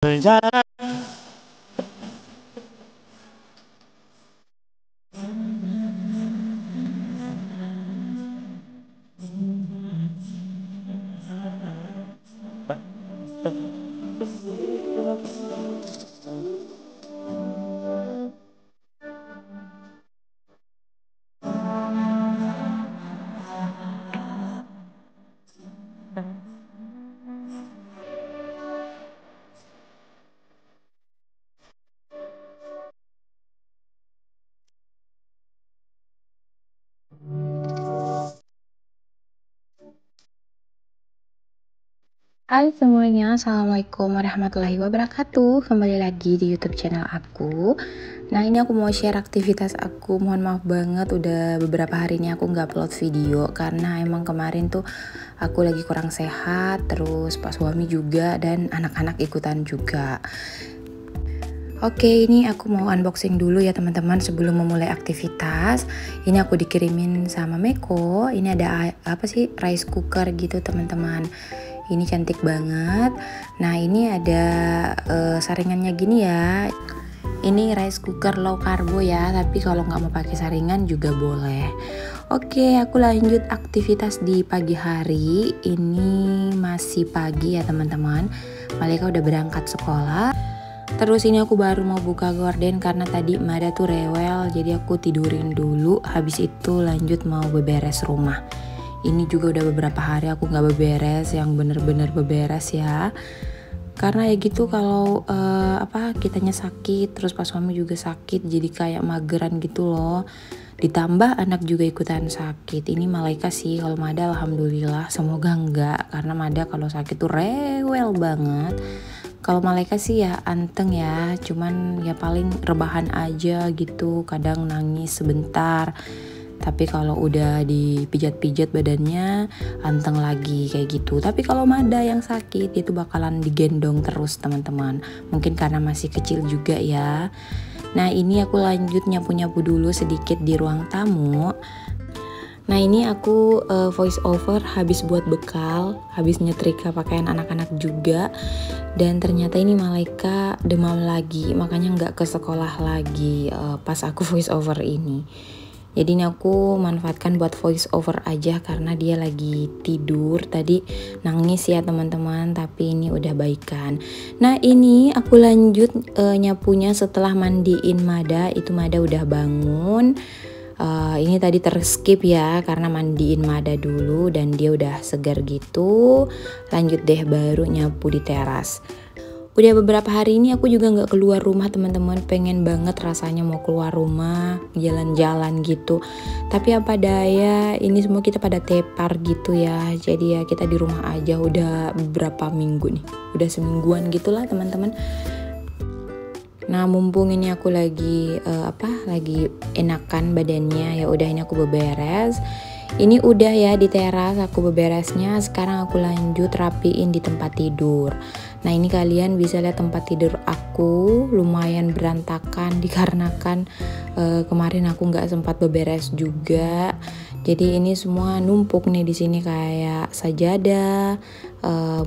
Berjalan. Hai semuanya, Assalamualaikum warahmatullahi wabarakatuh. Kembali lagi di YouTube channel aku. Nah, ini aku mau share aktivitas aku. Mohon maaf banget udah beberapa hari ini aku nggak upload video karena emang kemarin tuh aku lagi kurang sehat, terus pak suami juga dan anak-anak ikutan juga. Oke, ini aku mau unboxing dulu ya teman-teman sebelum memulai aktivitas. Ini aku dikirimin sama Meko. Ini ada apa sih, rice cooker gitu teman-teman. Ini cantik banget. Nah, ini ada saringannya gini ya. Ini rice cooker low karbo ya, tapi kalau nggak mau pakai saringan juga boleh. Oke, aku lanjut aktivitas di pagi hari. Ini masih pagi ya teman-teman. Malika udah berangkat sekolah. Terus ini aku baru mau buka gorden karena tadi Mada tuh rewel, jadi aku tidurin dulu. Habis itu lanjut mau beberes rumah. Ini juga udah beberapa hari aku nggak beberes, yang bener-bener beberes ya. Karena ya gitu kalau kitanya sakit, terus pas suami juga sakit, jadi kayak mageran gitu loh. Ditambah anak juga ikutan sakit. Ini Malaika sih, kalau Mada alhamdulillah semoga enggak, karena Mada kalau sakit tuh rewel banget. Kalau Malaika sih ya anteng ya, cuman ya paling rebahan aja gitu, kadang nangis sebentar. Tapi kalau udah dipijat-pijat badannya anteng lagi kayak gitu. Tapi kalau Mada yang sakit itu bakalan digendong terus teman-teman. Mungkin karena masih kecil juga ya. Nah, ini aku lanjut nyapu-nyapu dulu sedikit di ruang tamu. Nah, ini aku voice over habis buat bekal, habis nyetrika pakaian anak-anak juga. Dan ternyata ini Malaika demam lagi, makanya nggak ke sekolah lagi pas aku voice over ini. Jadi ini aku manfaatkan buat voice over aja karena dia lagi tidur. Tadi nangis ya teman-teman, tapi ini udah baikan. Nah, ini aku lanjut nyapunya setelah mandiin Mada. Itu Mada udah bangun. Ini tadi terskip ya karena mandiin Mada dulu dan dia udah segar gitu. Lanjut deh baru nyapu di teras. Udah beberapa hari ini aku juga nggak keluar rumah teman-teman, pengen banget rasanya mau keluar rumah, jalan-jalan gitu. Tapi apa daya, ini semua kita pada tepar gitu ya. Jadi ya kita di rumah aja udah beberapa minggu nih, udah semingguan gitulah teman-teman. Nah, mumpung ini aku lagi lagi enakan badannya, ya udah ini aku beberes. Ini udah ya di teras aku beberesnya. Sekarang aku lanjut rapiin di tempat tidur. Nah, ini kalian bisa lihat tempat tidur aku lumayan berantakan dikarenakan kemarin aku nggak sempat beberes juga. Jadi ini semua numpuk nih di sini kayak sajadah,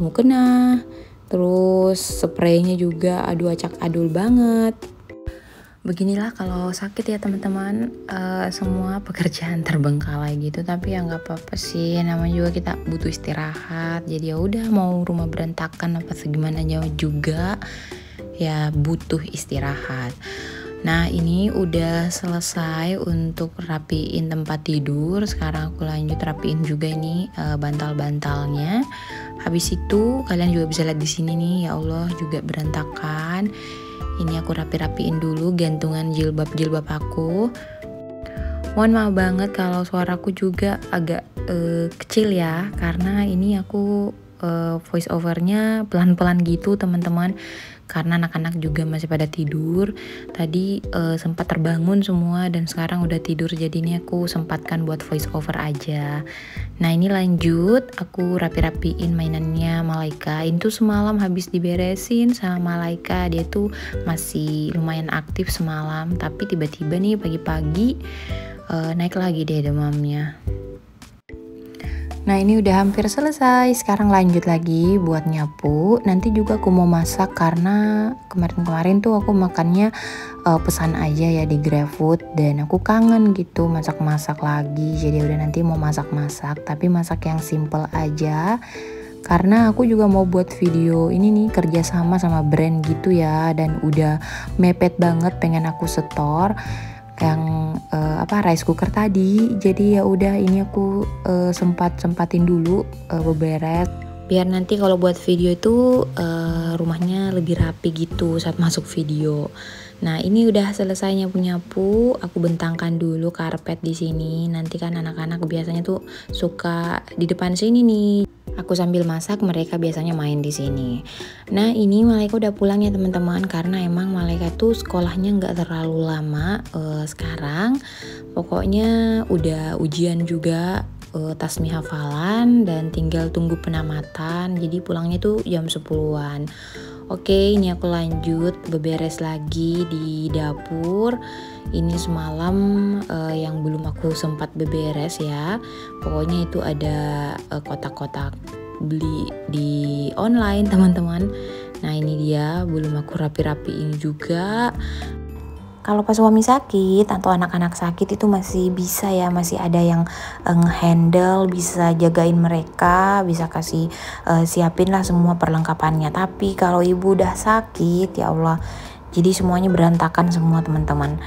mukena. Terus spraynya juga aduh acak adul banget. Beginilah kalau sakit ya teman-teman, semua pekerjaan terbengkalai gitu. Tapi ya nggak apa-apa sih, namanya juga kita butuh istirahat. Jadi ya udah mau rumah berantakan apa segimana juga ya butuh istirahat. Nah, ini udah selesai untuk rapiin tempat tidur. Sekarang aku lanjut rapiin juga ini bantal-bantalnya. Habis itu kalian juga bisa lihat di sini nih, ya Allah juga berantakan. Ini aku rapi-rapiin dulu gantungan jilbab-jilbab aku. Mohon maaf banget kalau suaraku juga agak kecil ya, karena ini aku voice overnya pelan-pelan gitu teman-teman, karena anak-anak juga masih pada tidur. Tadi sempat terbangun semua dan sekarang udah tidur, jadi ini aku sempatkan buat voice over aja. Nah, ini lanjut aku rapi-rapiin mainannya Malaika. Itu semalam habis diberesin sama Malaika, dia tuh masih lumayan aktif semalam, tapi tiba-tiba nih pagi-pagi naik lagi deh demamnya. Nah ini udah hampir selesai, sekarang lanjut lagi buat nyapu. Nanti juga aku mau masak karena kemarin-kemarin tuh aku makannya pesan aja ya di GrabFood, dan aku kangen gitu masak-masak lagi. Jadi udah nanti mau masak-masak, tapi masak yang simple aja. Karena aku juga mau buat video ini nih kerja sama brand gitu ya, dan udah mepet banget pengen aku setor yang rice cooker tadi. Jadi ya udah ini aku sempatin dulu beberes biar nanti kalau buat video itu rumahnya lebih rapi gitu saat masuk video. Nah ini udah selesai nyapu-nyapu, aku bentangkan dulu karpet di sini. Nanti kan anak-anak biasanya tuh suka di depan sini nih. Aku sambil masak, mereka biasanya main di sini. Nah ini Malaika udah pulang ya teman-teman, karena emang Malaika tuh sekolahnya nggak terlalu lama sekarang. Pokoknya udah ujian juga, tasmi hafalan, dan tinggal tunggu penamatan. Jadi pulangnya tuh jam 10-an. Oke, ini aku lanjut beberes lagi di dapur. Ini semalam yang belum aku sempat beberes ya. Pokoknya itu ada kotak-kotak beli di online teman-teman. Nah ini dia, belum aku rapi-rapiin juga. Kalau pas suami sakit atau anak-anak sakit itu masih bisa ya, masih ada yang nge-handle, bisa jagain mereka, bisa kasih siapin lah semua perlengkapannya. Tapi kalau ibu udah sakit, ya Allah, jadi semuanya berantakan semua teman-teman.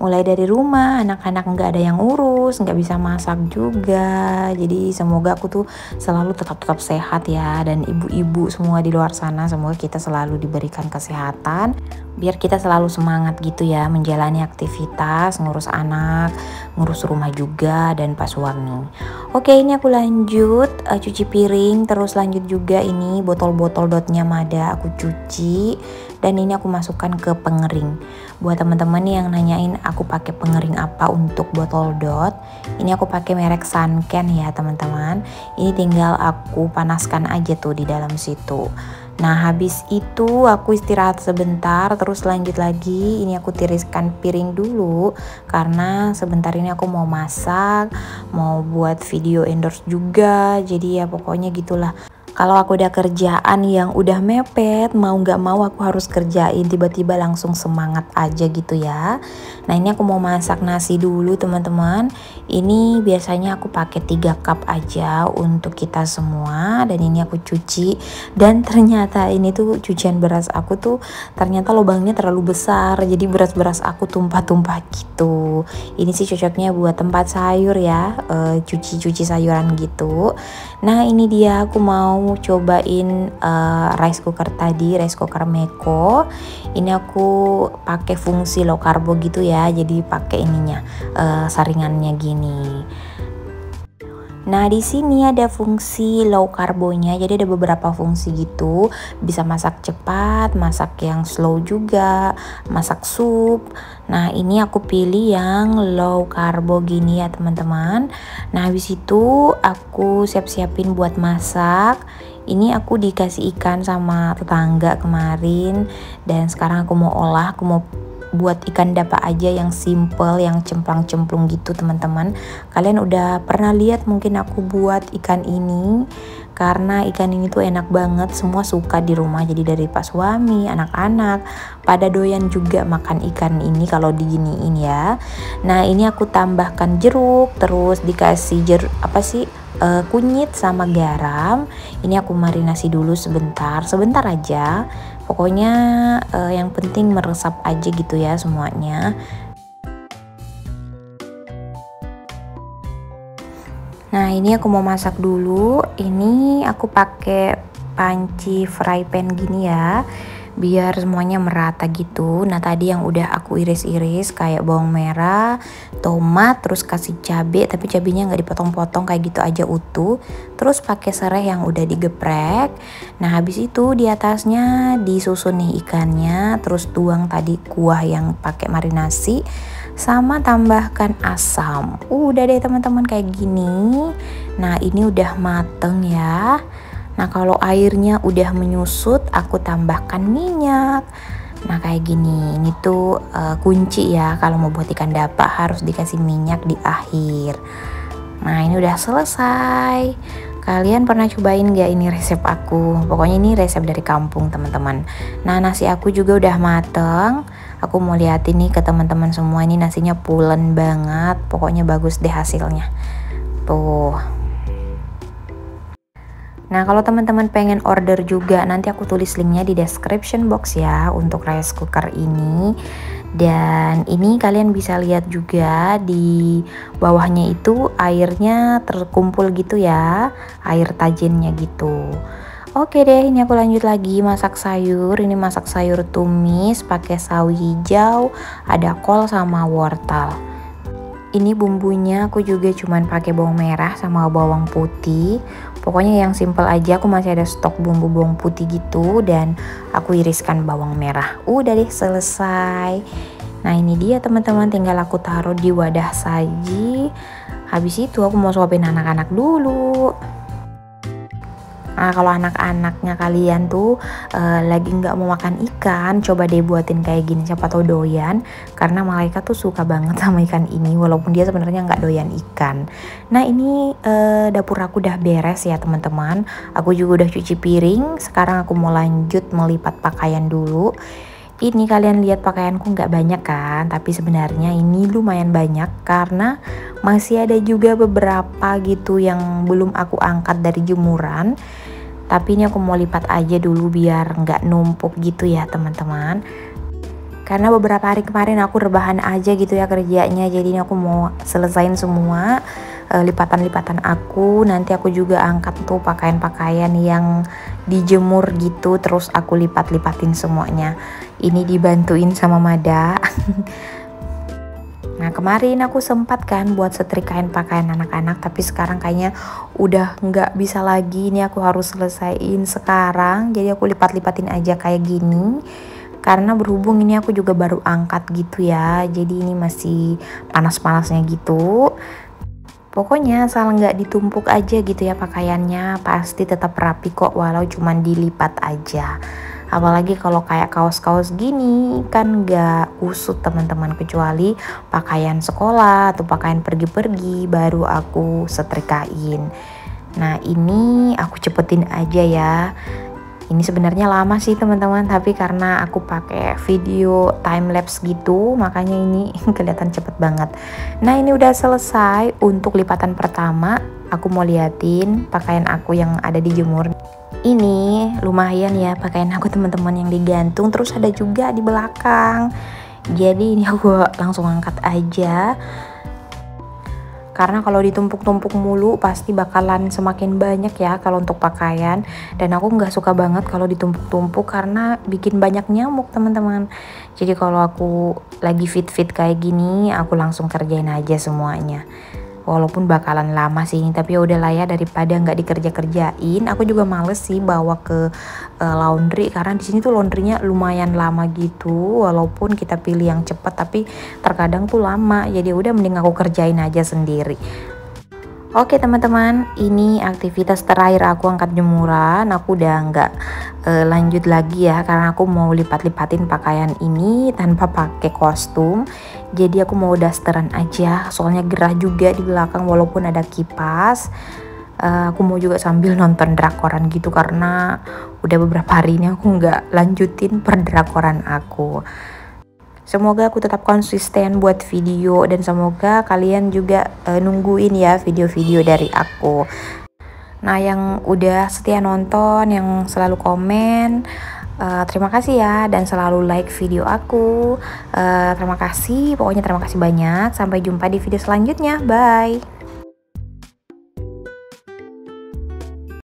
Mulai dari rumah, anak-anak nggak ada yang urus, nggak bisa masak juga. Jadi semoga aku tuh selalu tetap sehat ya, dan ibu-ibu semua di luar sana, semoga kita selalu diberikan kesehatan, biar kita selalu semangat gitu ya menjalani aktivitas, ngurus anak, ngurus rumah juga, dan pas suami. Oke, ini aku lanjut cuci piring, terus lanjut juga ini botol-botol dotnya Mada aku cuci, dan ini aku masukkan ke pengering. Buat teman-teman yang nanyain aku pakai pengering apa untuk botol dot, ini aku pakai merek Sanken ya teman-teman. Ini tinggal aku panaskan aja tuh di dalam situ. Nah habis itu aku istirahat sebentar, terus lanjut lagi. Ini aku tiriskan piring dulu karena sebentar ini aku mau masak, mau buat video endorse juga. Jadi ya pokoknya gitulah. Kalau aku udah kerjaan yang udah mepet, mau nggak mau aku harus kerjain, tiba-tiba langsung semangat aja gitu ya. Nah ini aku mau masak nasi dulu teman-teman. Ini biasanya aku pakai 3 cup aja untuk kita semua, dan ini aku cuci. Dan ternyata ini tuh cucian beras aku tuh ternyata lubangnya terlalu besar, jadi beras-beras aku tumpah-tumpah gitu. Ini sih cocoknya buat tempat sayur ya, cuci-cuci sayuran gitu. Nah ini dia, aku mau cobain rice cooker tadi, rice cooker Meko. Ini aku pakai fungsi low carbo gitu ya, jadi pakai ininya saringannya gini. Nah di sini ada fungsi low carbonya, jadi ada beberapa fungsi gitu, bisa masak cepat, masak yang slow juga, masak sup. Nah ini aku pilih yang low carbo gini ya teman-teman. Nah habis itu aku siap-siapin buat masak. Ini aku dikasih ikan sama tetangga kemarin, dan sekarang aku mau olah, aku mau buat ikan dapa aja yang simple, yang cemplang-cemplung gitu teman-teman. Kalian udah pernah lihat mungkin aku buat ikan ini, karena ikan ini tuh enak banget, semua suka di rumah. Jadi dari pas suami, anak-anak pada doyan juga makan ikan ini kalau diginiin ya. Nah ini aku tambahkan jeruk, terus dikasih kunyit sama garam. Ini aku marinasi dulu sebentar aja. Pokoknya yang penting meresap aja gitu ya semuanya. Nah ini aku mau masak dulu. Ini aku pakai panci fry pan gini ya, biar semuanya merata gitu. Nah tadi yang udah aku iris-iris kayak bawang merah, tomat, terus kasih cabai, tapi cabenya nggak dipotong-potong, kayak gitu aja utuh. Terus pakai serai yang udah digeprek. Nah habis itu di atasnya disusun nih ikannya, terus tuang tadi kuah yang pakai marinasi, sama tambahkan asam. Udah deh teman-teman kayak gini. Nah ini udah mateng ya. Nah kalau airnya udah menyusut, aku tambahkan minyak. Nah kayak gini, ini tuh kunci ya kalau mau buat ikan dapa, harus dikasih minyak di akhir. Nah ini udah selesai. Kalian pernah cobain gak ini resep aku? Pokoknya ini resep dari kampung teman-teman. Nah nasi aku juga udah mateng. Aku mau liatin nih ke teman-teman semua, ini nasinya pulen banget. Pokoknya bagus deh hasilnya. Tuh. Nah kalau teman-teman pengen order juga, nanti aku tulis linknya di description box ya untuk rice cooker ini. Dan ini kalian bisa lihat juga di bawahnya itu airnya terkumpul gitu ya, air tajinnya gitu. Oke deh, ini aku lanjut lagi masak sayur. Ini masak sayur tumis pakai sawi hijau, ada kol sama wortel. Ini bumbunya aku juga cuman pakai bawang merah sama bawang putih. Pokoknya yang simple aja, aku masih ada stok bumbu bawang putih gitu dan aku iriskan bawang merah. Udah deh selesai. Nah ini dia teman-teman, tinggal aku taruh di wadah saji. Habis itu aku mau suapin anak-anak dulu. Nah kalau anak-anaknya kalian tuh lagi nggak mau makan ikan, coba deh buatin kayak gini, siapa tau doyan. Karena Malaika tuh suka banget sama ikan ini, walaupun dia sebenarnya nggak doyan ikan. Nah ini dapur aku udah beres ya teman-teman. Aku juga udah cuci piring. Sekarang aku mau lanjut melipat pakaian dulu. Ini kalian lihat pakaianku nggak banyak kan, tapi sebenarnya ini lumayan banyak karena masih ada juga beberapa gitu yang belum aku angkat dari jemuran. Tapi ini aku mau lipat aja dulu biar nggak numpuk gitu ya teman-teman. Karena beberapa hari kemarin aku rebahan aja gitu ya kerjanya, jadi ini aku mau selesain semua lipatan-lipatan aku. Nanti aku juga angkat tuh pakaian-pakaian yang dijemur gitu, terus aku lipat-lipatin semuanya. Ini dibantuin sama Mada. Nah kemarin aku sempat kan buat setrikain pakaian anak-anak, tapi sekarang kayaknya udah nggak bisa lagi. Ini aku harus selesaiin sekarang, jadi aku lipat-lipatin aja kayak gini. Karena berhubung ini aku juga baru angkat gitu ya, jadi ini masih panas-panasnya gitu. Pokoknya asal nggak ditumpuk aja gitu ya pakaiannya, pasti tetap rapi kok walau cuman dilipat aja. Apalagi kalau kayak kaos-kaos gini kan nggak usut teman-teman, kecuali pakaian sekolah atau pakaian pergi-pergi baru aku setrikain. Nah ini aku cepetin aja ya. Ini sebenarnya lama sih teman-teman, tapi karena aku pakai video time lapse gitu, makanya ini kelihatan cepet banget. Nah ini udah selesai untuk lipatan pertama. Aku mau liatin pakaian aku yang ada di jemur. Ini lumayan ya pakaian aku teman-teman yang digantung, terus ada juga di belakang. Jadi ini aku langsung angkat aja. Karena kalau ditumpuk-tumpuk mulu pasti bakalan semakin banyak ya kalau untuk pakaian. Dan aku nggak suka banget kalau ditumpuk-tumpuk karena bikin banyak nyamuk teman-teman. Jadi kalau aku lagi fit-fit kayak gini, aku langsung kerjain aja semuanya. Walaupun bakalan lama sih, tapi ya udahlah ya, daripada nggak dikerja-kerjain. Aku juga males sih bawa ke laundry karena di sini tuh laundrynya lumayan lama gitu. Walaupun kita pilih yang cepet, tapi terkadang tuh lama. Jadi udah mending aku kerjain aja sendiri. Oke teman-teman, ini aktivitas terakhir aku angkat jemuran. Aku udah nggak lanjut lagi ya, karena aku mau lipat-lipatin pakaian ini tanpa pakai kostum. Jadi aku mau dasteran aja, soalnya gerah juga di belakang walaupun ada kipas. Aku mau juga sambil nonton drakoran gitu karena udah beberapa hari ini aku nggak lanjutin perdrakoran aku. Semoga aku tetap konsisten buat video dan semoga kalian juga nungguin ya video-video dari aku. Nah yang udah setia nonton, yang selalu komen, terima kasih ya, dan selalu like video aku. Terima kasih, pokoknya terima kasih banyak. Sampai jumpa di video selanjutnya, bye.